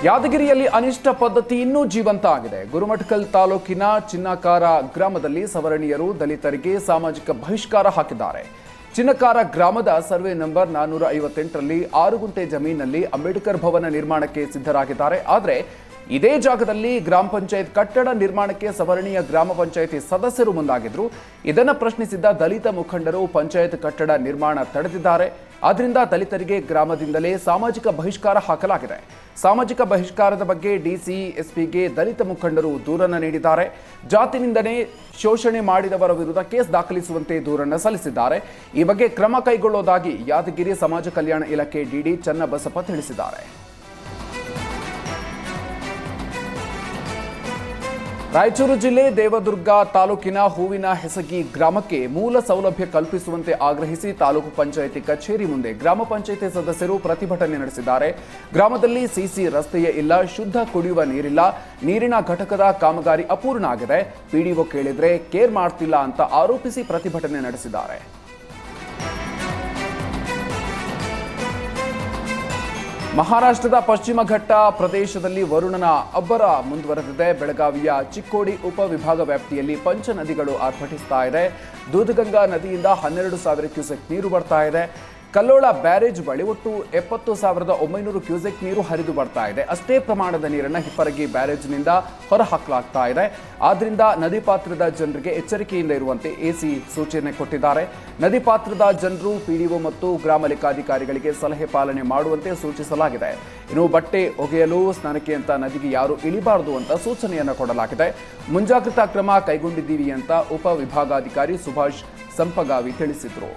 ಯಾದಗಿರಿಯಲ್ಲಿ ಅನಿಷ್ಟ ಪದ್ಧತಿ ಇನ್ನೂ ಜೀವಂತ ಆಗಿದೆ. ಗುರುಮಠಕಲ್ ತಾಲೂಕಿನ ಚಿನ್ನಕಾರ ಗ್ರಾಮದಲ್ಲಿ ಸವರ್ಣೀಯರು ದಲಿತರಿಗೆ ಸಾಮಾಜಿಕ ಬಹಿಷ್ಕಾರ ಹಾಕಿದ್ದಾರೆ. ಚಿನ್ನಕಾರ ಗ್ರಾಮದ ಸರ್ವೆ ನಂಬರ್ 458ರಲ್ಲಿ 6 ಗುಂಟೆ ಜಮೀನಿನಲ್ಲಿ ಅಂಬೇಡ್ಕರ್ ಭವನ ನಿರ್ಮಾಣಕ್ಕೆ ಸಿದ್ಧರಾಗಿದ್ದಾರೆ. ಆದರೆ ಇದೇ ಜಾಗದಲ್ಲಿ ಗ್ರಾಮ ಪಂಚಾಯತ್ ಕಟ್ಟಡ ನಿರ್ಮಾಣಕ್ಕೆ ಸವರ್ಣೀಯ ಗ್ರಾಮ ಪಂಚಾಯತಿ ಸದಸ್ಯರು ಮುಂದಾಗಿದ್ರು. ಇದನ್ನು ಪ್ರಶ್ನಿಸಿದ್ದ ದಲಿತ ಮುಖಂಡರು ಪಂಚಾಯತ್ ಕಟ್ಟಡ ನಿರ್ಮಾಣ ತಡೆದಿದ್ದಾರೆ. ಆದ್ದರಿಂದ ದಲಿತರಿಗೆ ಗ್ರಾಮದಿಂದಲೇ ಸಾಮಾಜಿಕ ಬಹಿಷ್ಕಾರ ಹಾಕಲಾಗಿದೆ. ಸಾಮಾಜಿಕ ಬಹಿಷ್ಕಾರದ ಬಗ್ಗೆ ಡಿಸಿ ಎಸ್ಪಿಗೆ ದಲಿತ ಮುಖಂಡರು ದೂರನ್ನು ನೀಡಿದ್ದಾರೆ. ಜಾತಿನಿಂದನೇ ಶೋಷಣೆ ಮಾಡಿದವರ ವಿರುದ್ಧ ಕೇಸ್ ದಾಖಲಿಸುವಂತೆ ದೂರನ್ನು ಸಲ್ಲಿಸಿದ್ದಾರೆ. ಈ ಬಗ್ಗೆ ಕ್ರಮ ಕೈಗೊಳ್ಳುವುದಾಗಿ ಯಾದಗಿರಿ ಸಮಾಜ ಕಲ್ಯಾಣ ಇಲಾಖೆ ಡಿಡಿ ಚನ್ನಬಸಪ್ಪ ತಿಳಿಸಿದ್ದಾರೆ. ರಾಯಚೂರು ಜಿಲ್ಲೆ ದೇವದುರ್ಗ ತಾಲೂಕಿನ ಹೂವಿನ ಹೆಸಗಿ ಗ್ರಾಮಕ್ಕೆ ಮೂಲ ಸೌಲಭ್ಯ ಕಲ್ಪಿಸುವಂತೆ ಆಗ್ರಹಿಸಿ ತಾಲೂಕು ಪಂಚಾಯಿತಿ ಕಚೇರಿ ಮುಂದೆ ಗ್ರಾಮ ಪಂಚಾಯಿತಿ ಸದಸ್ಯರು ಪ್ರತಿಭಟನೆ ನಡೆಸಿದ್ದಾರೆ. ಗ್ರಾಮದಲ್ಲಿ ಸಿಸಿ ರಸ್ತೆಯೇ ಇಲ್ಲ, ಶುದ್ಧ ಕುಡಿಯುವ ನೀರಿಲ್ಲ, ನೀರಿನ ಘಟಕದ ಕಾಮಗಾರಿ ಅಪೂರ್ಣ ಆಗಿದೆ, ಪಿಡಿಒ ಕೇಳಿದ್ರೆ ಕೇರ್ ಮಾಡ್ತಿಲ್ಲ ಅಂತ ಆರೋಪಿಸಿ ಪ್ರತಿಭಟನೆ ನಡೆಸಿದ್ದಾರೆ. ಮಹಾರಾಷ್ಟ್ರದ ಪಶ್ಚಿಮ ಘಟ್ಟ ಪ್ರದೇಶದಲ್ಲಿ ವರುಣನ ಅಬ್ಬರ ಮುಂದುವರೆದಿದೆ. ಬೆಳಗಾವಿಯ ಚಿಕ್ಕೋಡಿ ಉಪವಿಭಾಗ ವ್ಯಾಪ್ತಿಯಲ್ಲಿ ಪಂಚ ನದಿಗಳು ಆರ್ಭಟಿಸ್ತಾ ಇದೆ. ದೂಧಗಂಗಾ ನದಿಯಿಂದ 12,000 ಕ್ಯೂಸೆಕ್ ನೀರು ಬರ್ತಾ ಇದೆ. ಕಲ್ಲೋಳ ಬ್ಯಾರೇಜ್ ಬಳಿ ಒಟ್ಟು 70,900 ಕ್ಯೂಸೆಕ್ ನೀರು ಹರಿದು ಬರ್ತಾ ಇದೆ. ಅಷ್ಟೇ ಪ್ರಮಾಣದ ನೀರನ್ನು ಹಿಪ್ಪರಗಿ ಬ್ಯಾರೇಜ್ನಿಂದ ಹೊರಹಾಕಲಾಗ್ತಾ ಇದೆ. ಆದ್ರಿಂದ ನದಿ ಪಾತ್ರದ ಜನರಿಗೆ ಎಚ್ಚರಿಕೆಯಿಂದ ಇರುವಂತೆ ಎಸಿ ಸೂಚನೆ ಕೊಟ್ಟಿದ್ದಾರೆ. ನದಿ ಪಾತ್ರದ ಜನರು ಪಿಡಿಒ ಮತ್ತು ಗ್ರಾಮ ಲೆಕ್ಕಾಧಿಕಾರಿಗಳಿಗೆ ಸಲಹೆ ಪಾಲನೆ ಮಾಡುವಂತೆ ಸೂಚಿಸಲಾಗಿದೆ. ಇನ್ನು ಬಟ್ಟೆ ಒಗೆಯಲು ಸ್ನಾನಕ್ಕೆ ಅಂತ ನದಿಗೆ ಯಾರು ಇಳಿಬಾರದು ಅಂತ ಸೂಚನೆಯನ್ನು ಕೊಡಲಾಗಿದೆ. ಮುಂಜಾಗ್ರತಾ ಕ್ರಮ ಕೈಗೊಂಡಿದ್ದೀವಿ ಅಂತ ಉಪವಿಭಾಗಾಧಿಕಾರಿ ಸುಭಾಷ್ ಸಂಪಗಾವಿ ತಿಳಿಸಿದರು.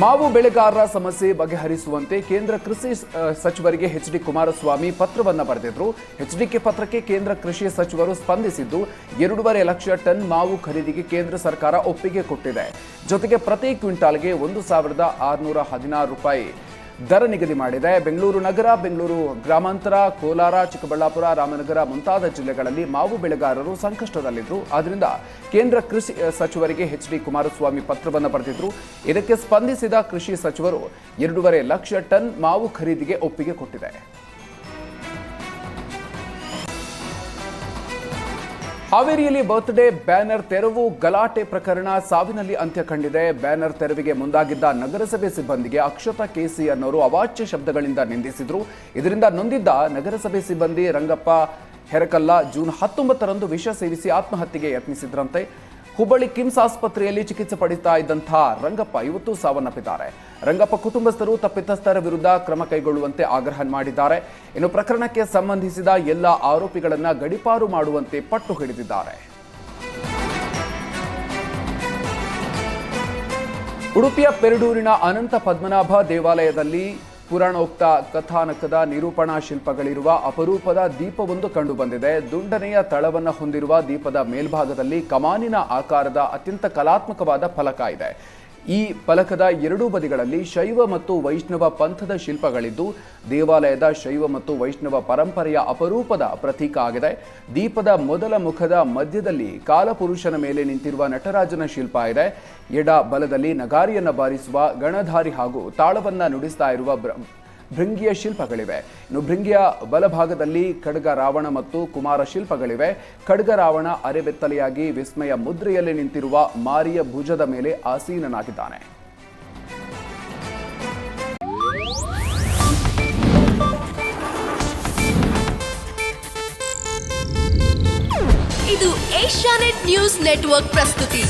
ಮಾವು ಬೆಳೆಗಾರರ ಸಮಸ್ಯೆ ಬಗೆಹರಿಸುವಂತೆ ಕೇಂದ್ರ ಕೃಷಿ ಸಚಿವರಿಗೆ ಎಚ್.ಡಿ. ಕುಮಾರಸ್ವಾಮಿ ಪತ್ರವನ್ನು ಬರೆದಿದ್ರು. ಎಚ್ಡಿಕೆ ಪತ್ರಕ್ಕೆ ಕೇಂದ್ರ ಕೃಷಿ ಸಚಿವರು ಸ್ಪಂದಿಸಿದ್ದು 2.5 ಲಕ್ಷ ಟನ್ ಮಾವು ಖರೀದಿಗೆ ಕೇಂದ್ರ ಸರ್ಕಾರ ಒಪ್ಪಿಗೆ ಕೊಟ್ಟಿದೆ. ಜೊತೆಗೆ ಪ್ರತಿ ಕ್ವಿಂಟಾಲ್ಗೆ 1,616 ರೂಪಾಯಿ ದರ ನಿಗದಿ ಮಾಡಿದೆ. ಬೆಂಗಳೂರು ನಗರ, ಬೆಂಗಳೂರು ಗ್ರಾಮಾಂತರ, ಕೋಲಾರ, ಚಿಕ್ಕಬಳ್ಳಾಪುರ, ರಾಮನಗರ ಮುಂತಾದ ಜಿಲ್ಲೆಗಳಲ್ಲಿ ಮಾವು ಬೆಳೆಗಾರರು ಸಂಕಷ್ಟದಲ್ಲಿದ್ದರು. ಆದ್ದರಿಂದ ಕೇಂದ್ರ ಕೃಷಿ ಸಚಿವರಿಗೆ ಎಚ್.ಡಿ. ಕುಮಾರಸ್ವಾಮಿ ಪತ್ರವನ್ನು ಬರೆದಿದ್ರು. ಇದಕ್ಕೆ ಸ್ಪಂದಿಸಿದ ಕೃಷಿ ಸಚಿವರು 2.5 ಲಕ್ಷ ಟನ್ ಮಾವು ಖರೀದಿಗೆ ಒಪ್ಪಿಗೆ ಕೊಟ್ಟಿದೆ. ಹಾವೇರಿಯಲ್ಲಿ ಬರ್ತ್ಡೇ ಬ್ಯಾನರ್ ತೆರವು ಗಲಾಟೆ ಪ್ರಕರಣ ಸಾವಿನಲ್ಲಿ ಅಂತ್ಯ ಕಂಡಿದೆ. ಬ್ಯಾನರ್ ತೆರವಿಗೆ ಮುಂದಾಗಿದ್ದ ನಗರಸಭೆ ಸಿಬ್ಬಂದಿಗೆ ಅಕ್ಷತಾ ಕೆಸಿ ಅನ್ನೋರು ಅವಾಚ್ಯ ಶಬ್ದಗಳಿಂದ ನಿಂದಿಸಿದ್ರು. ಇದರಿಂದ ನೊಂದಿದ್ದ ನಗರಸಭೆ ಸಿಬ್ಬಂದಿ ರಂಗಪ್ಪ ಹೆರಕಲ್ಲ ಜೂನ್ 19ರಂದು ವಿಷ ಸೇವಿಸಿ ಆತ್ಮಹತ್ಯೆಗೆ ಯತ್ನಿಸಿದ್ರಂತೆ. ಹುಬ್ಬಳ್ಳಿ ಕಿಮ್ಸ್ ಆಸ್ಪತ್ರೆಯಲ್ಲಿ ಚಿಕಿತ್ಸೆ ಪಡೆಯುತ್ತಾ ಇದ್ದಂತಹ ರಂಗಪ್ಪ ಇವತ್ತು ಸಾವನ್ನಪ್ಪಿದ್ದಾರೆ. ರಂಗಪ್ಪ ಕುಟುಂಬಸ್ಥರು ತಪ್ಪಿತಸ್ಥರ ವಿರುದ್ಧ ಕ್ರಮ ಕೈಗೊಳ್ಳುವಂತೆ ಆಗ್ರಹ ಮಾಡಿದ್ದಾರೆ. ಇನ್ನು ಪ್ರಕರಣಕ್ಕೆ ಸಂಬಂಧಿಸಿದ ಎಲ್ಲ ಆರೋಪಿಗಳನ್ನು ಗಡೀಪಾರು ಮಾಡುವಂತೆ ಪಟ್ಟು ಹಿಡಿದಿದ್ದಾರೆ. ಉಡುಪಿಯ ಪೆರಡೂರಿನ ಅನಂತ ಪದ್ಮನಾಭ ದೇವಾಲಯದಲ್ಲಿ ಪುರಾಣೋಕ್ತ ಕಥಾನಕದ ನಿರೂಪಣಾ ಶಿಲ್ಪಗಳಿರುವ ಅಪರೂಪದ ದೀಪವೊಂದು ಕಂಡುಬಂದಿದೆ. ದುಂಡನೆಯ ತಳವನ್ನು ಹೊಂದಿರುವ ದೀಪದ ಮೇಲ್ಭಾಗದಲ್ಲಿ ಕಮಾನಿನ ಆಕಾರದ ಅತ್ಯಂತ ಕಲಾತ್ಮಕವಾದ ಫಲಕ ಇದೆ. ಈ ಫಲಕದ ಎರಡೂ ಬದಿಗಳಲ್ಲಿ ಶೈವ ಮತ್ತು ವೈಷ್ಣವ ಪಂಥದ ಶಿಲ್ಪಗಳಿದ್ದು ದೇವಾಲಯದ ಶೈವ ಮತ್ತು ವೈಷ್ಣವ ಪರಂಪರೆಯ ಅಪರೂಪದ ಪ್ರತೀಕ ಆಗಿದೆ. ದೀಪದ ಮೊದಲ ಮುಖದ ಮಧ್ಯದಲ್ಲಿ ಕಾಲಪುರುಷನ ಮೇಲೆ ನಿಂತಿರುವ ನಟರಾಜನ ಶಿಲ್ಪ ಇದೆ. ಎಡ ಬಲದಲ್ಲಿ ನಗಾರಿಯನ್ನು ಬಾರಿಸುವ ಗಣಧಾರಿ ಹಾಗೂ ತಾಳವನ್ನ ನುಡಿಸ್ತಾ ಇರುವ ಭೃಂಗಿಯ ಶಿಲ್ಪಗಳಿವೆ. ಇನ್ನು ಭೃಂಗಿಯ ಬಲಭಾಗದಲ್ಲಿ ಖಡ್ಗ ರಾವಣ ಮತ್ತು ಕುಮಾರ ಶಿಲ್ಪಗಳಿವೆ. ಖಡ್ಗ ರಾವಣ ಅರೆಬೆತ್ತಲೆಯಾಗಿ ವಿಸ್ಮಯ ಮುದ್ರೆಯಲ್ಲಿ ನಿಂತಿರುವ ಮಾರಿಯ ಭುಜದ ಮೇಲೆ ಆಸೀನನಾಗಿದ್ದಾನೆ. ಇದು ಏಷ್ಯಾನೆಟ್ ನ್ಯೂಸ್ ನೆಟ್ವರ್ಕ್ ಪ್ರಸ್ತುತಿ.